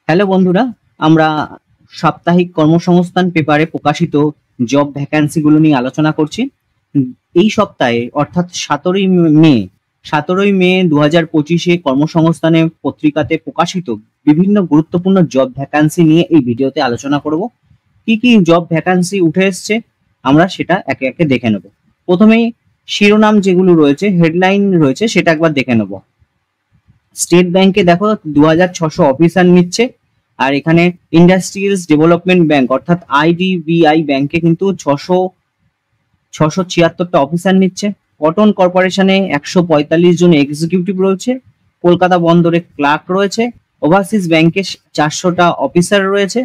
Hello বন্ধুরা, আমরা সাপ্তাহিক কর্মসংস্থান পেপারে প্রকাশিত জব ভ্যাকান্সি গুলো নিয়ে আলোচনা করছি। এই সপ্তাহে অর্থাৎ 17ই মে 2025-এ কর্মসংস্থানে পত্রিকাতে প্রকাশিত বিভিন্ন গুরুত্বপূর্ণ জব ভ্যাকান্সি নিয়ে এই ভিডিওতে আলোচনা করব। কি কি জব ভ্যাকান্সি উঠে এসছে আমরা সেটা একে একে দেখে নেব। প্রথমেই শিরোনাম যেগুলো রয়েছে, হেডলাইন রয়েছে, সেটা একবার দেখে নেব। স্টেট ব্যাংকে দেখো 2600 অফিসার নিচ্ছে, আর এখানে ইন্ডাস্ট্রিয়ালস ডেভেলপমেন্ট ব্যাংক অর্থাৎ আইডিবিআই ব্যাংকে কিন্তু 676টা অফিসার নিচ্ছে। কটন কর্পোরেশনে 145 জন এক্সিকিউটিভ রয়েছে। কলকাতা বন্দরে ক্লার্ক রয়েছে। ওভারসিজ ব্যাংকে 400টা অফিসার রয়েছে।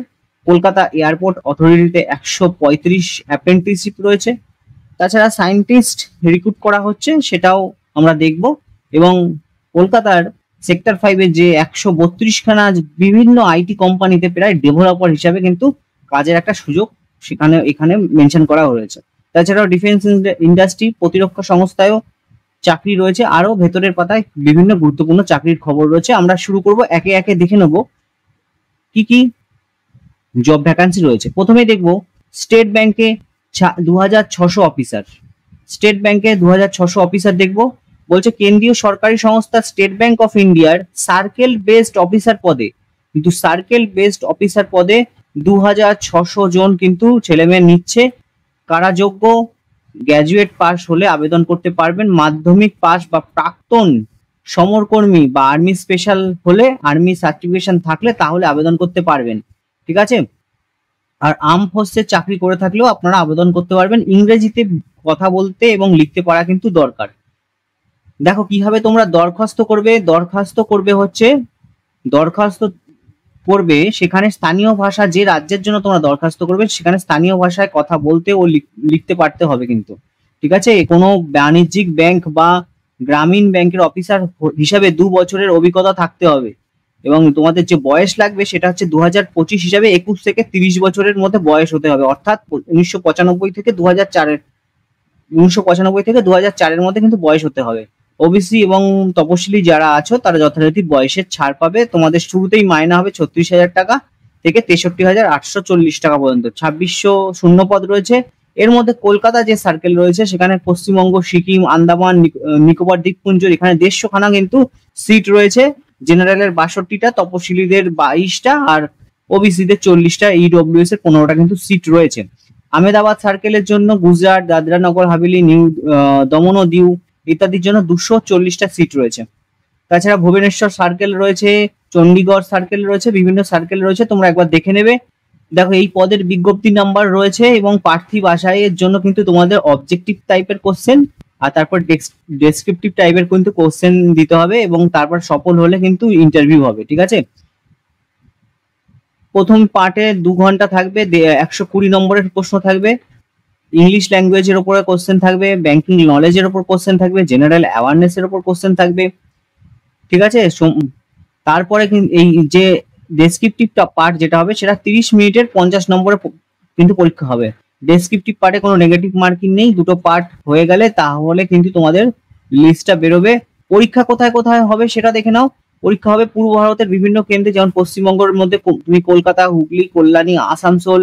কলকাতা এয়ারপোর্ট অথরিটিতে 135 অ্যাপ্রেন্টিসশিপ রয়েছে। তাছাড়া সায়েন্টিস্ট রিক্রুট করা হচ্ছে, সেটাও আমরা দেখব। এবং কলকাতার সেক্টর 5-এ যে 132খানা বিভিন্ন আইটি কোম্পানিতে প্রায় ডেভেলপার হিসাবে কিন্তু কাজের একটা সুযোগ এখানে মেনশন করা হয়েছে। তাছাড়াও ডিফেন্স ইন্ডাস্ট্রি, প্রতিরক্ষা সংস্থায়ও চাকরি রয়েছে। আরো ভেতরের পাতায় বিভিন্ন গুরুত্বপূর্ণ চাকরির খবর রয়েছে। আমরা শুরু করব, একে একে দেখে নেব কি কি জব ভ্যাকান্সি রয়েছে। প্রথমেই দেখব স্টেট ব্যাংকে 2600 অফিসার। স্টেট ব্যাংকে 2600 অফিসার দেখব। বলছে কেন্দ্রীয় সরকারি সংস্থা স্টেট ব্যাংক অফ ইন্ডিয়ার সার্কেল বেসড অফিসার পদে, কিন্তু সার্কেল বেসড অফিসার পদে 2600 জন কিন্তু ছেলেমেয়ে নিচ্ছে। কারা যোগ্য? গ্র্যাজুয়েট পাস হলে আবেদন করতে পারবেন। মাধ্যমিক পাস বা প্রাক্তন সমরকর্মী বা আর্মি স্পেশাল হলে, আর্মি সার্টিফিকেশন থাকলে তাহলে আবেদন করতে পারবেন। ঠিক আছে? আর আর্ম ফোর্সের চাকরি করে থাকলেও আপনারা আবেদন করতে পারবেন। ইংরেজিতে কথা বলতে এবং লিখতে পারা কিন্তু দরকার। দেখো কিভাবে তোমরা দরখাস্ত করবে সেখানে স্থানীয় ভাষা, যে রাজ্যের জন্য তোমরা দরখাস্ত করবে সেখানে স্থানীয় ভাষায় কথা বলতে ও লিখতে পারতে হবে কিন্তু। ঠিক আছে? কোনো বাণিজ্যিক ব্যাংক বা গ্রামীণ ব্যাংকের অফিসার হিসাবে 2 বছরের অভিজ্ঞতা থাকতে হবে। এবং তোমাদের যে বয়স লাগবে সেটা হচ্ছে 2025 হিসাবে 21 থেকে 30 বছরের মধ্যে বয়স হতে হবে, অর্থাৎ 1995 থেকে 2004-এর মধ্যে কিন্তু বয়স হতে হবে। ওবিসি এবং তপশিলি যারা আছো তারা যথারীতি বয়সের ছাড় পাবে। তোমাদের শুরুতেই মাইনে হবে 36,000 টাকা থেকে 63,840 টাকা পর্যন্ত। 2600 শূন্যপদ রয়েছে। এর মধ্যে কলকাতা যে সার্কেল রয়েছে সেখানে পশ্চিমবঙ্গ, সিকিম, আন্দামান, নিকোবর দ্বীপপুঞ্জ, এখানে 150 খানা কিন্তু সিট রয়েছে। জেনারেলের 62টা, তপশিলীদের 22টা, আর ওবিসিদের 40টা, ইডব্লিউএস এর 15টা কিন্তু সিট রয়েছে। আহমেদাবাদ সার্কেলের জন্য গুজরাট, দাদরা নগর হাভেলি, দমন ও দিউ ইত্যাদির জন্য 240টা সিট রয়েছে। তাছাড়া ভুবনেশ্বর সার্কেল রয়েছে, চণ্ডীগড় সার্কেল রয়েছে, বিভিন্ন সার্কেল রয়েছে, তোমরা একবার দেখে নেবে। দেখো এই পদের বিজ্ঞপ্তি নাম্বার রয়েছে এবং প্রার্থী বাছাইয়ের জন্য কিন্তু তোমাদের অবজেক্টিভ টাইপের কোশ্চেন আর তারপর ডেসক্রিপটিভ টাইপের কিন্তু কোশ্চেন দিতে হবে, এবং তারপর সফল হলে কিন্তু ইন্টারভিউ হবে। ঠিক আছে? প্রথম পার্টে 2 ঘন্টা থাকবে, 120 নম্বরের প্রশ্ন থাকবে। ইংলিশ ল্যাঙ্গুয়েজের উপরে কোশ্চেন থাকবে, ব্যাংকিং নলেজের উপর কোশ্চেন থাকবে, জেনারেল অ্যাওয়ারনেসের উপর কোশ্চেন থাকবে। ঠিক আছে? তারপরে এই যে ডেসক্রিপটিভ পার্ট যেটা হবে সেটা 30 মিনিটের 50 নম্বরে কিন্তু পরীক্ষা হবে। ডেসক্রিপটিভ পার্টে কোনো নেগেটিভ মার্কিং নেই। দুটো পার্ট হয়ে গেলে তাহলে কিন্তু তোমাদের লিস্টটা বেরোবে। পরীক্ষা কোথায় কোথায় হবে সেটা দেখে নাও। পরীক্ষা হবে পূর্ব ভারতের বিভিন্ন কেন্দ্রে, যেমন পশ্চিমবঙ্গের মধ্যে তুমি কলকাতা, হুগলি, কল্যাণী, আসানসোল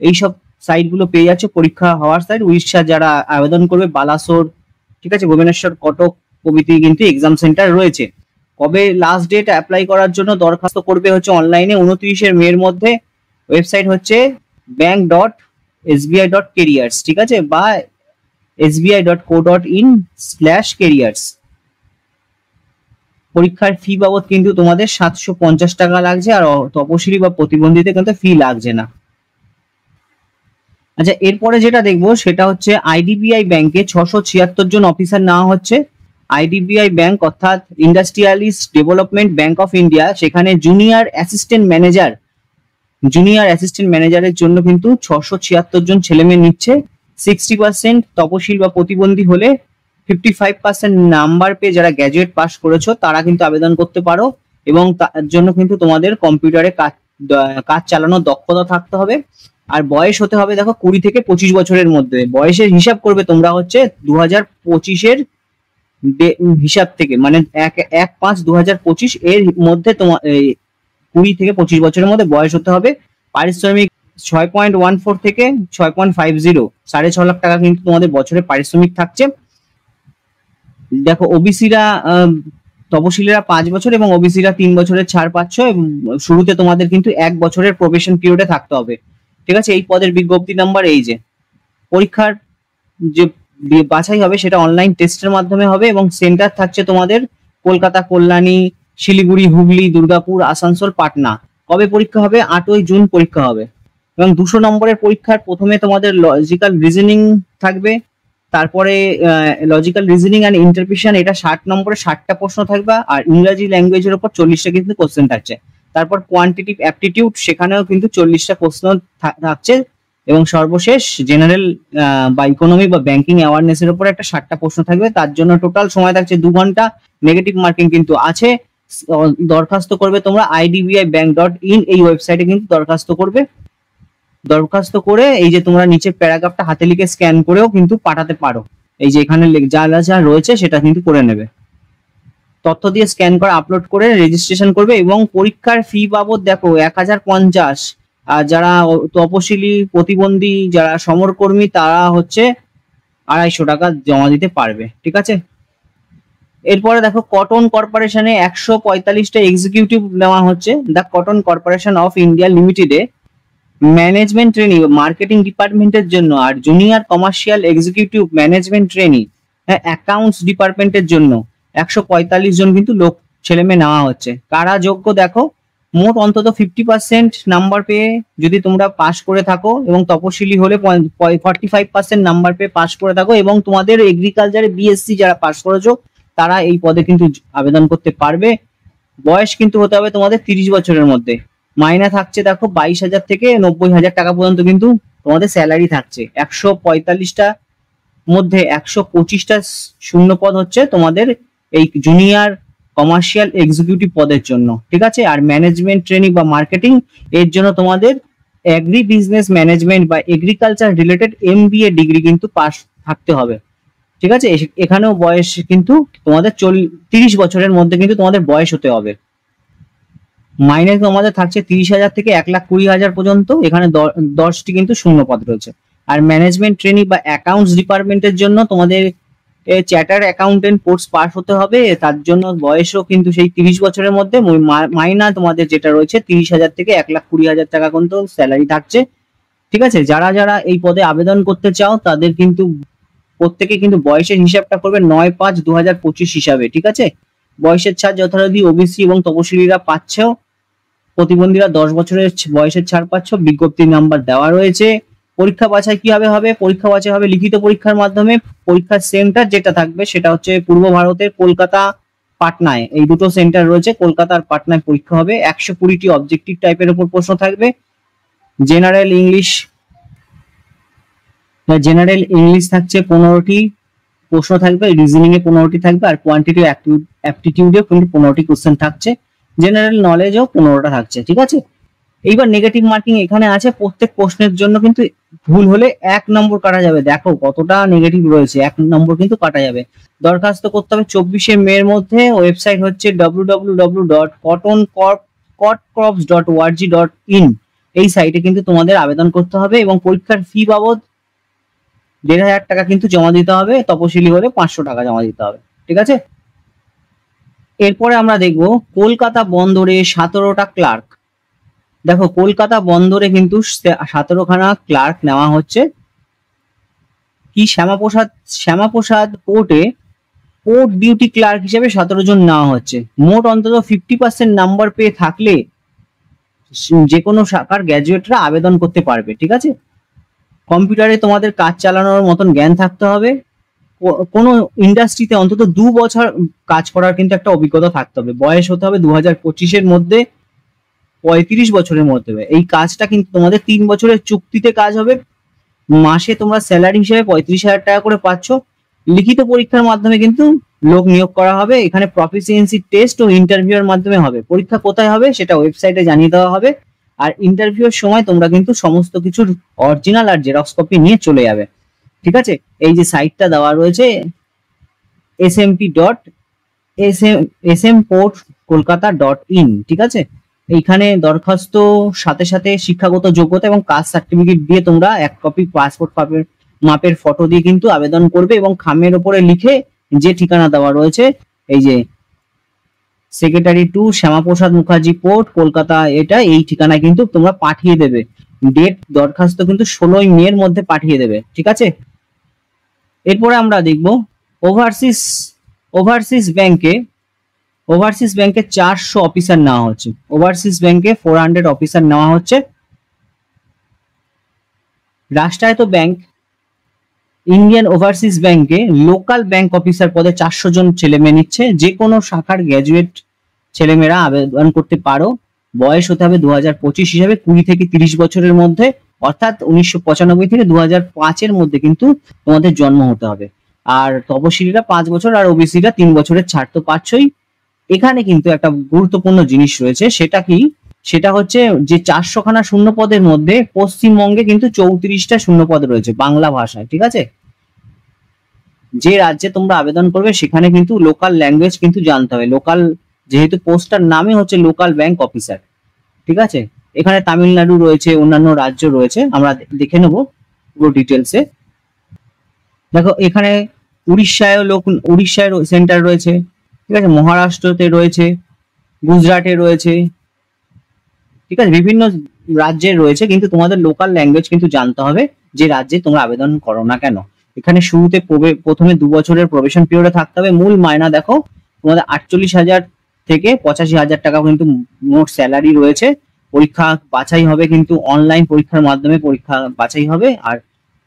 এইসব সাইট গুলো পেয়ে যাচ্ছে পরীক্ষা হওয়ার সাইট। উড়িষ্যা যারা আবেদন করবে, বালাসোর, ঠিক আছে, ভুবনেশ্বর, কটক প্রভৃতি কিন্তু এক্সাম সেন্টার রয়েছে। কবে লাস্ট ডেট অ্যাপ্লাই করার জন্য দরখাস্ত করবে হচ্ছে অনলাইনে 29 মে এর মধ্যে। ওয়েবসাইট হচ্ছে bank.sbi.careers, ঠিক আছে, বা sbi.co.in/careers। পরীক্ষার ফি বাবদ কিন্তু তোমাদের 750 টাকা লাগছে, আর তপশিলি বা প্রতিবন্ধীদের কিন্তু ফি লাগছে না। আচ্ছা, এরপরে যেটা দেখবো সেটা হচ্ছে আইডিবিআই ব্যাংকে 676 জন অফিসার নেওয়া হচ্ছে। আইডিবিআই ব্যাংক অর্থাৎ industrialist development bank of India, সেখানে জুনিয়র অ্যাসিস্ট্যান্ট ম্যানেজারের জন্য কিন্তু 676 জন ছেলেমেয়ে নিচ্ছে। 60% তপশিল বা প্রতিবন্ধী হলে, 55% নাম্বার পেয়ে যারা গ্র্যাজুয়েট পাস করেছো তারা কিন্তু আবেদন করতে পারো, এবং তার জন্য কিন্তু তোমাদের কম্পিউটারে কাজ চালানোর দক্ষতা থাকতে হবে। আর বয়স হতে হবে দেখো 20 থেকে 25 বছরের মধ্যে। বয়সের হিসাব করবে তোমরা হচ্ছে 2025-এর হিসাব থেকে, মানে 1/5/2025 এর মধ্যে তোমার 20 থেকে 25 বছরের মধ্যে বয়স হতে হবে। পারিশ্রমিক 6.14 থেকে 6.50, 6.5 লাখ টাকা কিন্তু তোমাদের বছরে পারিশ্রমিক থাকছে। দেখো ওবিসিরা, তপশিলীরা 5 বছর এবং ওবিসিরা 3 বছরের ছাড় পাচ্ছ, এবং শুরুতে তোমাদের কিন্তু 1 বছরের প্রবেশন পিরিয়ডে থাকতে হবে। ঠিক আছে, এই পদের বিজ্ঞপ্তি নাম্বার এই যে। পরীক্ষার যে বাছাই হবে সেটা অনলাইন টেস্টের মাধ্যমে হবে এবং সেন্টার থাকছে তোমাদের কলকাতা, কল্যাণী, শিলিগুড়ি, হুগলি, দুর্গাপুর, আসানসোল, পাটনা। কবে পরীক্ষা হবে? 8ই জুন পরীক্ষা হবে। এবং 200 নম্বরের পরীক্ষার প্রথমে তোমাদের লজিক্যাল রিজনিং থাকবে, তারপরে লজিক্যাল রিজনিং অ্যান্ড ইন্টারপ্রিটেশন, এটা 60 নম্বরে 60টা প্রশ্ন থাকবে, আর ইংরাজি ল্যাঙ্গুয়েজের উপর 40টা কিন্তু কোশ্চেন থাকছে। তারপর কোয়ান্টিটিভ অ্যাপটিটিউড, সেখানেও কিন্তু 40টা প্রশ্ন থাকছে, এবং সর্বশেষ জেনারেল বা ইকোনমি বা ব্যাংকিং অ্যাওয়ারনেসের উপর একটা 60টা প্রশ্ন থাকবে। তার জন্য টোটাল সময় থাকছে 2 ঘন্টা। নেগেটিভ মার্কিং কিন্তু আছে। দরখাস্ত করবে তোমরা idbibank.in এই ওয়েবসাইটে কিন্তু দরখাস্ত করবে। দরখাস্ত করে এই যে তোমরা নিচে প্যারাগ্রাফটা হাতে লিখে স্ক্যান করেও কিন্তু পাঠাতে পারো। এই যে এখানে যা যা রয়েছে সেটা কিন্তু করে নেবে। তথ্য দিয়ে স্ক্যান করে আপলোড করে রেজিস্ট্রেশন করবে। এবং পরীক্ষার ফি বাবদ দেখো 1050, আর যারা তপশিলি, প্রতিবন্ধী, যারা সমরকর্মী, তারা হচ্ছে 250 টাকা জমা দিতে পারবে। ঠিক আছে, এরপরে দেখো কটন কর্পোরেশনে 145টা এক্সিকিউটিভ নেওয়া হচ্ছে। The cotton corporation of India লিমিটেডে ম্যানেজমেন্ট ট্রেনি মার্কেটিং ডিপার্টমেন্টের জন্য, আর junior commercial executive management trainee accounts ডিপার্টমেন্টের জন্য 145 জন কিন্তু লোক ছেলে মেয়ে নেওয়া হচ্ছে। কারা যোগ্য দেখো, মোট অন্তত 50% নাম্বার পেয়ে যদি তোমরা পাস করে থাকো, এবং তপশিলি হলে 45% নাম্বার পেয়ে পাস করে থাকো, এবং তোমাদের এগ্রিকালচারে বিএসসি যারা পাস করেছো তারা এই পদে কিন্তু আবেদন করতে পারবে। বয়স কিন্তু হতে হবে তোমাদের 30 বছরের মধ্যে। মাইনে থাকছে দেখো 22,000 থেকে 90,000 টাকা পর্যন্ত কিন্তু তোমাদের স্যালারি থাকছে। 145টা মধ্যে 125টা শূন্য পদ হচ্ছে তোমাদের এই জুনিয়র কমার্শিয়াল এক্সিকিউটিভ পদের জন্য। ঠিক আছে, আর ম্যানেজমেন্ট ট্রেনিং বা মার্কেটিং এর জন্য তোমাদের এগ্রি বিজনেস ম্যানেজমেন্ট বা এগ্রিকালচার রিলেটেড MBA ডিগ্রি কিন্তু পাস থাকতে হবে। ঠিক আছে, এখানেও বয়স কিন্তু তোমাদের 30 বছরের মধ্যে কিন্তু তোমাদের বয়স হতে হবে। মাইনে তোমাদের থাকছে 30,000 থেকে 1,20,000 পর্যন্ত। এখানে 10টি কিন্তু শূন্য পদ রয়েছে। আর ম্যানেজমেন্ট ট্রেনিং বা অ্যাকাউন্টস ডিপার্টমেন্টের জন্য তোমাদের চ্যাটার অ্যাকাউন্টেন্ট কোর্স পাস হতে হবে। তার জন্য বয়সও কিন্তু সেই 30 বছরের মধ্যে। মাইনা তোমাদের যেটা রয়েছে 30,000 থেকে 1,20,000 টাকা পর্যন্ত স্যালারি থাকছে। ঠিক আছে, যারা যারা এই পদে আবেদন করতে চাও তাদের কিন্তু প্রত্যেকে কিন্তু বয়সের হিসাবটা করবে 9/5/2025 হিসাবে। ঠিক আছে, বয়সের ছাড় যথারীতি ওবিসি এবং তপশিলীরা পাচ্ছ, প্রতিবন্ধীরা 10 বছরের বয়সের ছাড় পাচ্ছ। বিজ্ঞপ্তির নাম্বার দেওয়া রয়েছে। পরীক্ষা বাছাই কিভাবে হবে? পরীক্ষা বাছাই হবে লিখিত পরীক্ষার মাধ্যমে। পরীক্ষার সেন্টার যেটা থাকবে সেটা হচ্ছে পূর্ব ভারতের কলকাতা, পাটনায়, এই দুটো সেন্টার রয়েছে। কলকাতা আর পাটনায় পরীক্ষা হবে। 120টি অবজেক্টিভ টাইপের উপর প্রশ্ন থাকবে। জেনারেল ইংলিশ থাকছে 15টি প্রশ্ন থাকবে, রিজনিং এ 15টি থাকবে, আর কোয়ান্টিটিভ অ্যাপটিটিউডে কিন্তু 15টি কোশ্চেন থাকছে। জেনারেল নলেজও 15টা থাকছে। ঠিক আছে, এইবার নেগেটিভ মার্কিং এখানে আছে। প্রত্যেক প্রশ্নের জন্য কিন্তু ভুল হলে 1 নম্বর কাটা যাবে। দেখো কতটা নেগেটিভ রয়েছে, 1 নম্বর কিন্তু কাটা যাবে। দরখাস্ত করতে হবে 24শে মের মধ্যে। ওয়েবসাইট হচ্ছে www.cottoncorps.org.in। এই সাইটে কিন্তু তোমাদের আবেদন করতে হবে, এবং পরীক্ষার ফি বাবদ 1,500 টাকা কিন্তু জমা দিতে হবে। তপশিলি হলে 500 টাকা জমা দিতে হবে। ঠিক আছে, এরপরে আমরা দেখব কলকাতা বন্দরে 17টা ক্লার্ক। দেখো কলকাতা বন্দরে কিন্তু 17খানা ক্লার্ক নেওয়া হচ্ছে। কি শ্যামাপ্রসাদ পোর্টে পোর্ট ডিউটি ক্লার্ক হিসেবে 17 জন নেওয়া হচ্ছে। মোট অন্তত 50% নাম্বার পেয়ে থাকলে যে কোনো শাখার গ্র্যাজুয়েটরা আবেদন করতে পারবে। ঠিক আছে, কম্পিউটারে তোমাদের কাজ চালানোর মতন জ্ঞান থাকতে হবে। কোনো ইন্ডাস্ট্রিতে অন্তত 2 বছর কাজ করার কিন্তু একটা অভিজ্ঞতা থাকতে হবে। বয়স হতে হবে 2025-এর মধ্যে 35 বছরের মধ্যে। এই কাজটা কিন্তু তোমাদের 3 বছরের চুক্তিতে কাজ হবে। মাসে তোমরা স্যালারি হিসেবে 35,000 টাকা করে পাচ্ছ। লিখিত পরীক্ষার মাধ্যমে কিন্তু লোক নিয়োগ করা হবে। এখানে প্রফিসিয়েন্সি টেস্ট ও ইন্টারভিউর মাধ্যমে হবে। পরীক্ষা কোথায় হবে সেটা ওয়েবসাইটে জানিয়ে দেওয়া হবে। আর ইন্টারভিউর সময় তোমরা কিন্তু সমস্ত কিছুর অরিজিনাল আর জেরক্স কপি নিয়ে চলে যাবে। ঠিক আছে, এই যে সাইটটা দেওয়া রয়েছে smp.smportkolkata.in। ঠিক আছে, এইখানে দরখাস্ত সাথে সাথে শিক্ষাগত যোগ্যতা এবং কাস্ট সার্টিফিকেট দিয়ে তোমরা 1 কপি পাসপোর্ট মাপের ফটো দিয়ে কিন্তু আবেদন করবে এবং খামের উপরে লিখে যে ঠিকানা দেওয়া রয়েছে, এই যে secretary to Shyamaprasad Mukherjee port Kolkata, এটা এই ঠিকানায় কিন্তু তোমরা পাঠিয়ে দেবে। ডেট দরখাস্ত কিন্তু 16ই মে এর মধ্যে পাঠিয়ে দেবে, ঠিক আছে। এরপরে আমরা দেখব ওভারসিজ ব্যাংকে 400 অফিসার নেওয়া হচ্ছে। ওভারসিজ ব্যাংকে 400 অফিসার নেওয়া হচ্ছে। রাষ্ট্রায়ত্ত ব্যাংক ইন্ডিয়ান ওভারসিজ ব্যাংকে লোকাল ব্যাংক অফিসার পদে 400 জন ছেলে মেয়ে নিচ্ছে। যে কোনো শাখার গ্র্যাজুয়েট ছেলেমেয়েরা আবেদন করতে পারো। বয়স হতে হবে 2025 হিসাবে 20 থেকে 30 বছরের মধ্যে, অর্থাৎ 1995 থেকে 2005 এর মধ্যে কিন্তু তোমাদের জন্ম হতে হবে। আর তপশিলীরা 5 বছর আর ওবিসিরা 3 বছরের ছাড় তো পাচ্ছই। এখানে কিন্তু একটা গুরুত্বপূর্ণ জিনিস রয়েছে, সেটা কি, সেটা হচ্ছে যে 400 খানা শূন্য পদের মধ্যে পশ্চিমবঙ্গে কিন্তু 34টা শূন্য পদ রয়েছে বাংলা ভাষায়, ঠিক আছে। যে রাজ্যে তোমরা আবেদন করবে সেখানে কিন্তু লোকাল ল্যাঙ্গুয়েজ কিন্তু জানতে হবে। লোকাল, যেহেতু পোস্টটার নামই হচ্ছে লোকাল ব্যাংক অফিসার, ঠিক আছে। এখানে তামিলনাড়ু রয়েছে, অন্যান্য রাজ্য রয়েছে, আমরা দেখে নেবো পুরো ডিটেলসে। দেখো এখানে উড়িষ্যায় সেন্টার রয়েছে, ঠিক আছে, মহারাষ্ট্রতে রয়েছে, গুজরাটে রয়েছে, ঠিক আছে, বিভিন্ন রাজ্যের রয়েছে, কিন্তু তোমাদের লোকাল ল্যাঙ্গুয়েজ কিন্তু জানতে হবে যে রাজ্যে তোমরা আবেদন করো না কেন। এখানে শুরুতে প্রথমে 2 বছরের প্রবেশন পিরিয়ডে থাকতে হবে। মূল মায়না দেখো তোমাদের 48,000 থেকে 85,000 টাকা কিন্তু মোট স্যালারি রয়েছে। পরীক্ষা বাছাই হবে কিন্তু অনলাইন পরীক্ষার মাধ্যমে পরীক্ষা বাছাই হবে। আর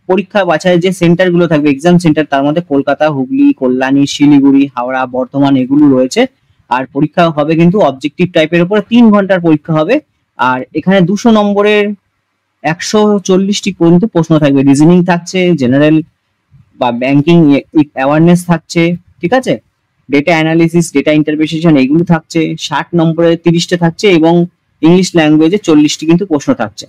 পরীক্ষা বাছাই যে সেন্টার গুলো থাকবে, এক্সাম সেন্টার, তার মধ্যে কলকাতা, হুগলি, কল্যাণী, শিলিগুড়ি, হাওড়া, বর্ধমান এগুলো রয়েছে। আর পরীক্ষা হবে কিন্তু অবজেক্টিভ টাইপের উপরে 3 ঘন্টার পরীক্ষা হবে। আর এখানে 200 নম্বরের 140টি কিন্তু প্রশ্ন থাকবে। রিজনিং থাকছে, জেনারেল বা ব্যাংকিং অ্যাওয়ারনেস থাকছে, ঠিক আছে, ডেটা অ্যানালিসিস, ডেটা ইন্টারপ্রিটেশন এগুলো থাকছে। 60 নম্বরের 30টা থাকছে এবং ইংলিশ ল্যাঙ্গুয়েজে 40টি কিন্তু প্রশ্ন থাকছে,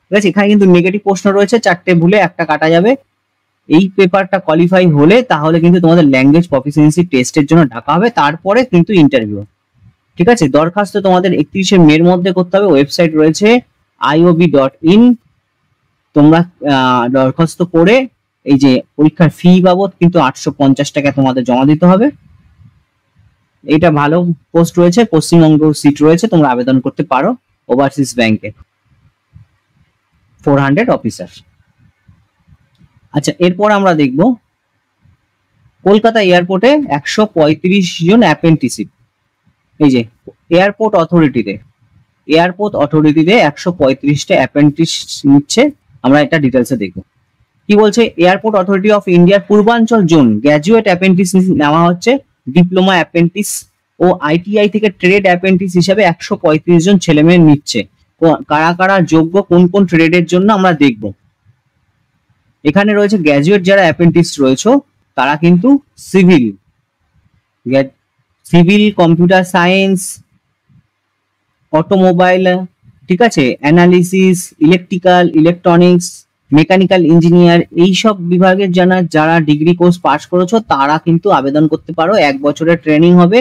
ঠিক আছে। এখানে কিন্তু নেগেটিভ প্রশ্ন রয়েছে, 4টে ভুলে একটা কাটা যাবে। এই পেপারটা কোয়ালিফাই হলে তাহলে কিন্তু তোমাদের ল্যাঙ্গুয়েজ প্রফিসিয়েন্সি টেস্টের জন্য ডাকা হবে, তারপরে কিন্তু ইন্টারভিউ, ঠিক আছে। দরখাস্ত তোমাদের 31শে মের মধ্যে করতে হবে। ওয়েবসাইট রয়েছে iob.in। তোমরা দরখাস্ত করে এই যে পরীক্ষার ফি বাবদ কিন্তু 850 টাকা তোমাদের জমা দিতে হবে। এটা ভালো পোস্ট রয়েছে, পশ্চিমবঙ্গ সিট রয়েছে, তোমরা আবেদন করতে পারো ওভারসিজ ব্যাংকে 400 অফিসার। আচ্ছা, এরপর আমরা দেখব কলকাতা এয়ারপোর্টে 135 জন অ্যাপ্রেন্টিসশিপ। এই যে এয়ারপোর্ট অথরিটিতে 135টা অ্যাপ্রেন্টিস নিচ্ছে। আমরা এটা ডিটেলসে দেখব। কি বলছে, এয়ারপোর্ট অথরিটি অফ ইন্ডিয়ার পূর্বাঞ্চল জোন গ্র্যাজুয়েট অ্যাপ্রেন্টিস নেওয়া হচ্ছে। ডিপ্লোমা অ্যাপ্রেন্টিস ও আইটিআই থেকে ট্রেড অ্যাপ্রেন্টিস হিসেবে 135 জন ছেলেমেয়ে নিচ্ছে। কারা কারা যোগ্য, কোন কোন ট্রেডের জন্য আমরা দেখব। এখানে রয়েছে গ্র্যাজুয়েট যারা অ্যাপ্রেন্টিস রয়েছে তারা কিন্তু সিভিল, কম্পিউটার সায়েন্স, অটোমোবাইল, ঠিক আছে, analysis, electrical, electronics, mechanical engineer, এইসব বিভাগের যারা ডিগ্রি কোর্স পাস করেছো তারা কিন্তু আবেদন করতে পারো। 1 বছরের ট্রেনিং হবে,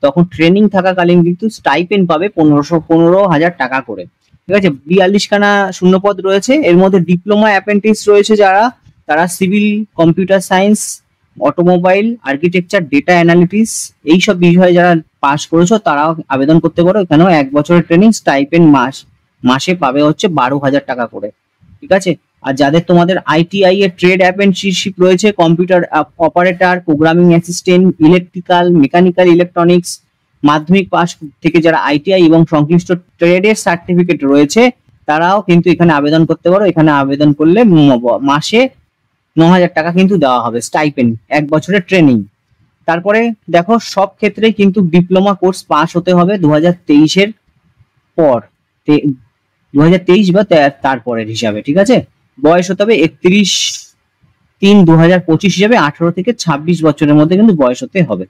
তখন ট্রেনিং থাকাকালীন কিন্তু স্টাইপেন্ড পাবে 15,000 টাকা করে, ঠিক আছে। 42 খানা শূন্যপদ রয়েছে। এর মধ্যে ডিপ্লোমা অ্যাপ্রেন্টিস রয়েছে যারা, তারা civil, computer science, automobile, architecture, data analytics এইসব বিষয়ে যারা পাস করেছো তারাও আবেদন করতে পারো। এখানেও 1 বছরের ট্রেনিং, স্টাইপেন্ড মাসে পাবে হচ্ছে 12,000 টাকা করে, ঠিক আছে। আর যাদের তোমাদের আইটিআই এর ট্রেড অ্যাপ্রেন্টিসশিপ রয়েছে, computer operator, programming assistant, electrical, mechanical, electronics, মাধ্যমিক পাস থেকে যারা আইটিআই এবং সংশ্লিষ্ট ট্রেডের সার্টিফিকেট রয়েছে তারাও কিন্তু এখানে আবেদন করতে পারো। এখানে আবেদন করলে মাসে 9,000 টাকা কিন্তু দেওয়া হবে স্টাইপেন্ড, 1 বছরের ট্রেনিং। তারপরে দেখো সব ক্ষেত্রেই কিন্তু ডিপ্লোমা কোর্স পাস হতে হবে 2023 পর, 2023 বা তারপরের হিসাবে, ঠিক আছে। বয়স হতে হবে 31/3/2025 হিসাবে 18 থেকে 26 বছরের মধ্যে কিন্তু বয়স হতে হবে।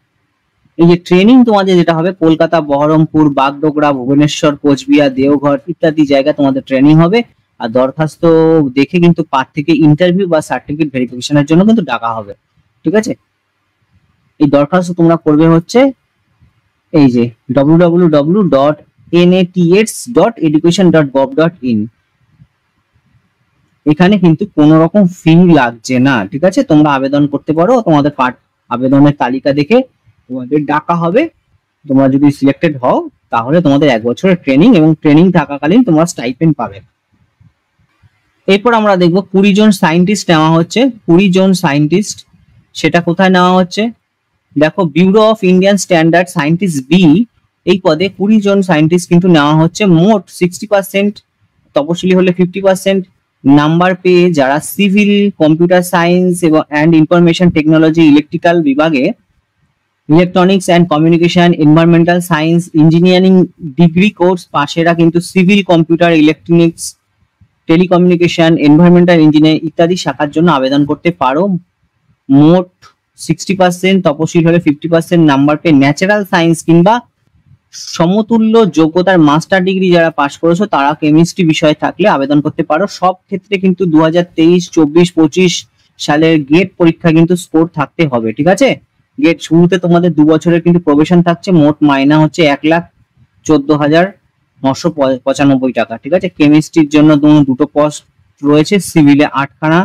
এই যে ট্রেনিং তোমাদের যেটা হবে কলকাতা, বহরমপুর, বাগডোগরা, ভুবনেশ্বর, কোচবিহার, দেওঘর ইত্যাদি জায়গায় তোমাদের ট্রেনিং হবে। আর দরখাস্ত দেখে কিন্তু থেকে ইন্টারভিউ বা সার্টিফিকেট ভেরিফিকেশনের জন্য কিন্তু ডাকা হবে, ঠিক আছে। এই দরখাস্ত তোমরা করবে হচ্ছে এই যে www.avic nats.education.gov.in। এখানে কিন্তু কোনো রকম ফি লাগছে না, ঠিক আছে। তোমরা আবেদন করতে পারো, তোমাদের আবেদনের তালিকা দেখে তোমাদের ডাকা হবে। তোমরা যদি সিলেক্টেড হও তাহলে তোমাদের 1 বছরের ট্রেনিং এবং ট্রেনিং থাকাকালীন তোমরা স্টাইপেন্ড পাবে। এরপর আমরা দেখব 20 জন সায়েন্টিস্ট নেওয়া হচ্ছে। 20 জন সায়েন্টিস্ট, সেটা কোথায় নেওয়া হচ্ছে? দেখো, bureau of Indian standard scientist B, এই পদে 20 জন সায়েন্টিস্ট কিন্তু নেওয়া হচ্ছে। মোট 60%, তপশিলি হলে 50% নাম্বার পেয়ে যারা সিভিল, কম্পিউটার সায়েন্স এবং ইনফরমেশন টেকনোলজি, ইলেকট্রিক্যাল বিভাগে, electronics and communication, environmental science, engineering degree course পাশেরা কিন্তু civil, computer, electronics, telecommunication, environmental engineering ইত্যাদি শাখার জন্য আবেদন করতে পারো। মোট 60%, তপশিল হলে 50% নাম্বার পেয়ে ন্যাচারাল সায়েন্স কিংবা সমতুল্য যোগ্যতার মাস্টার ডিগ্রি যারা পাশ করেছো তারা কেমিস্ট্রি বিষয়ে থাকলে আবেদন করতে পারো। সব ক্ষেত্রে কিন্তু 2023, 24, 25 সালের গেট পরীক্ষা কিন্তু স্কোর থাকতে হবে, ঠিক আছে। গেট শুরুতে তোমাদের 2 বছরের কিন্তু প্রবেশন থাকছে। মোট মাইনা হচ্ছে 1,14,995 টাকা, ঠিক আছে। কেমিস্ট্রির জন্য দুটো পোস্ট রয়েছে, সিভিলে 8খানা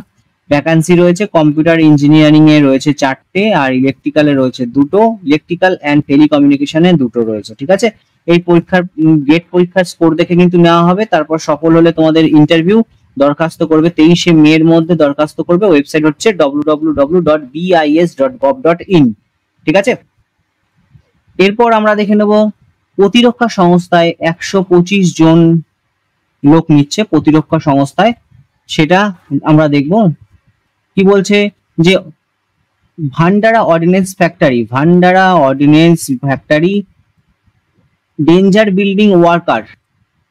ভ্যাকান্সি রয়েছে, কম্পিউটার ইঞ্জিনিয়ারিং এ রয়েছে 4টে, আর ইলেকট্রিক্যালে রয়েছে 2টো, ইলেকট্রিক্যাল অ্যান্ড টেলিকমিউনিকেশনে 2টো রয়েছে, ঠিক আছে। এই পরীক্ষার গেট পরীক্ষার স্কোর দেখে কিন্তু নেওয়া হবে। তারপর সফল হলে তোমাদের ইন্টারভিউ। দরখাস্ত করবে 23শে মের মধ্যে দরখাস্ত করবে। ওয়েবসাইট হচ্ছে www.bis.gov.in, ঠিক আছে। এরপর আমরা দেখে নেব প্রতিরক্ষা সংস্থায় 125 জন লোক নিচ্ছে প্রতিরক্ষা সংস্থায়, সেটা আমরা দেখব। কি বলছে যে Bhandara ordnance factory, danger building worker,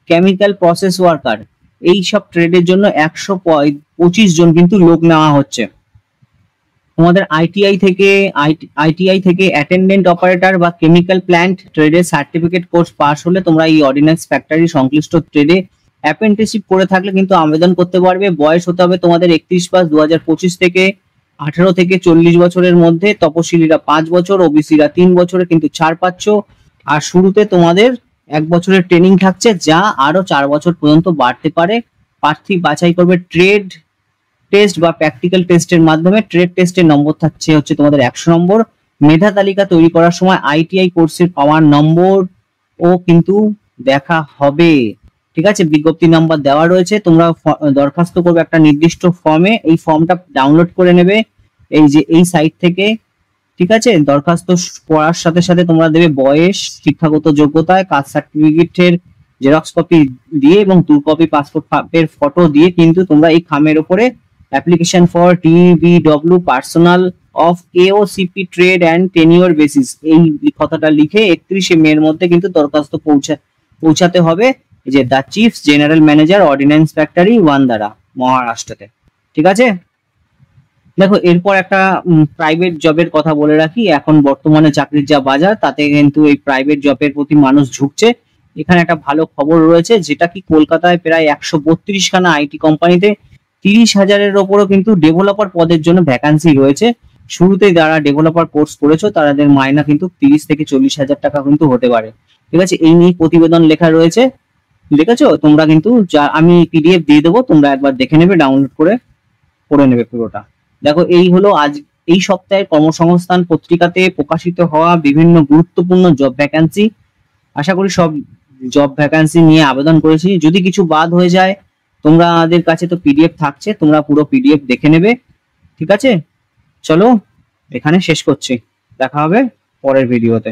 chemical process worker, এই সব ট্রেডের জন্য 125 জন কিন্তু লোক নেওয়া হচ্ছে। তোমাদের আইটিআই থেকে অ্যাটেন্ডেন্ট অপারেটর বা কেমিক্যাল প্ল্যান্ট ট্রেডের সার্টিফিকেট কোর্স পাস হলে তোমরা এই অর্ডিন্যান্স ফ্যাক্টরি সংশ্লিষ্ট ট্রেডে অ্যাপ্রেন্টিসশিপ করে থাকলে কিন্তু আবেদন করতে পারবে। বয়স হতে হবে তোমাদের 31/5/2025 থেকে 18 থেকে 40 বছরের মধ্যে। তপশিলীরা 5 বছর, ওবিসিরা 3 বছরে কিন্তু ছাড় পাচ্ছ। আর শুরুতে তোমাদের 1 বছরের ট্রেনিং থাকছে, যা আরো 4 বছর পর্যন্ত বাড়তে পারে। প্রার্থী বাছাই করবে ট্রেড টেস্ট বা প্র্যাকটিক্যাল টেস্টের মাধ্যমে। ট্রেড টেস্টের নম্বর থাকছে হচ্ছে তোমাদের 100 নম্বর। মেধা তালিকা তৈরি করার সময় আইটিআই কোর্সের পাওয়ার নম্বর ও কিন্তু দেখা হবে, ঠিক আছে। বিজ্ঞপ্তি নাম্বার দেওয়া রয়েছে। তোমরা দরখাস্ত করবে একটা নির্দিষ্ট ফর্মে, এই ফর্মটা ডাউনলোড করে নেবে এই সাইট থেকে, ঠিক আছে। দরখাস্ত করার সাথে সাথে তোমরা দেবে বয়স, শিক্ষাগত যোগ্যতায়, কাস্ট সার্টিফিকেটের জেরক্স কপি দিয়ে এবং 2 কপি পাসপোর্টের ফটো দিয়ে কিন্তু তোমরা এই খামের উপরে application for TBW personal of AOCP trade and tenure basis, এই কথাটা লিখে 31শে মের মধ্যে কিন্তু দরখাস্ত পৌঁছাতে হবে যে the chief general manager ordnance factory, Bhandara, মহারাষ্ট্রতে, ঠিক আছে। দেখো, এরপর একটা প্রাইভেট জবের কথা বলে রাখি। এখন বর্তমানে চাকরির যা বাজার, তাতে কিন্তু এই প্রাইভেট জবের প্রতি মানুষ ঝুঁকছে। এখানে একটা ভালো খবর রয়েছে, যেটা কি কলকাতায় প্রায় 132খানা আইটি কোম্পানিতে 30,000-এর ওপরও কিন্তু ডেভেলপার পদের জন্য ভ্যাকান্সি রয়েছে। শুরুতেই যারা ডেভেলপার কোর্স করেছো তাদের মাইনা কিন্তু 30 থেকে 40,000 টাকা কিন্তু হতে পারে, ঠিক আছে। এই নিয়ে প্রতিবেদন লেখা রয়েছে, দেখেছো তোমরা কিন্তু, আমি PDF দিয়ে দেবো, তোমরা একবার দেখে নেবে, ডাউনলোড করে পড়ে নেবে পুরোটা। দেখো, এই হলো আজ এই সপ্তাহের কর্মসংস্থান পত্রিকাতে প্রকাশিত হওয়া বিভিন্ন গুরুত্বপূর্ণ জব ভ্যাকান্সি। আশা করি সব জব ভ্যাকান্সি নিয়ে আবেদন করেছি। যদি কিছু বাদ হয়ে যায়, তোমাদের কাছে তো PDF থাকছে, তোমরা পুরো PDF দেখে নেবে, ঠিক আছে। চলো এখানে শেষ করছি, দেখা হবে পরের ভিডিওতে।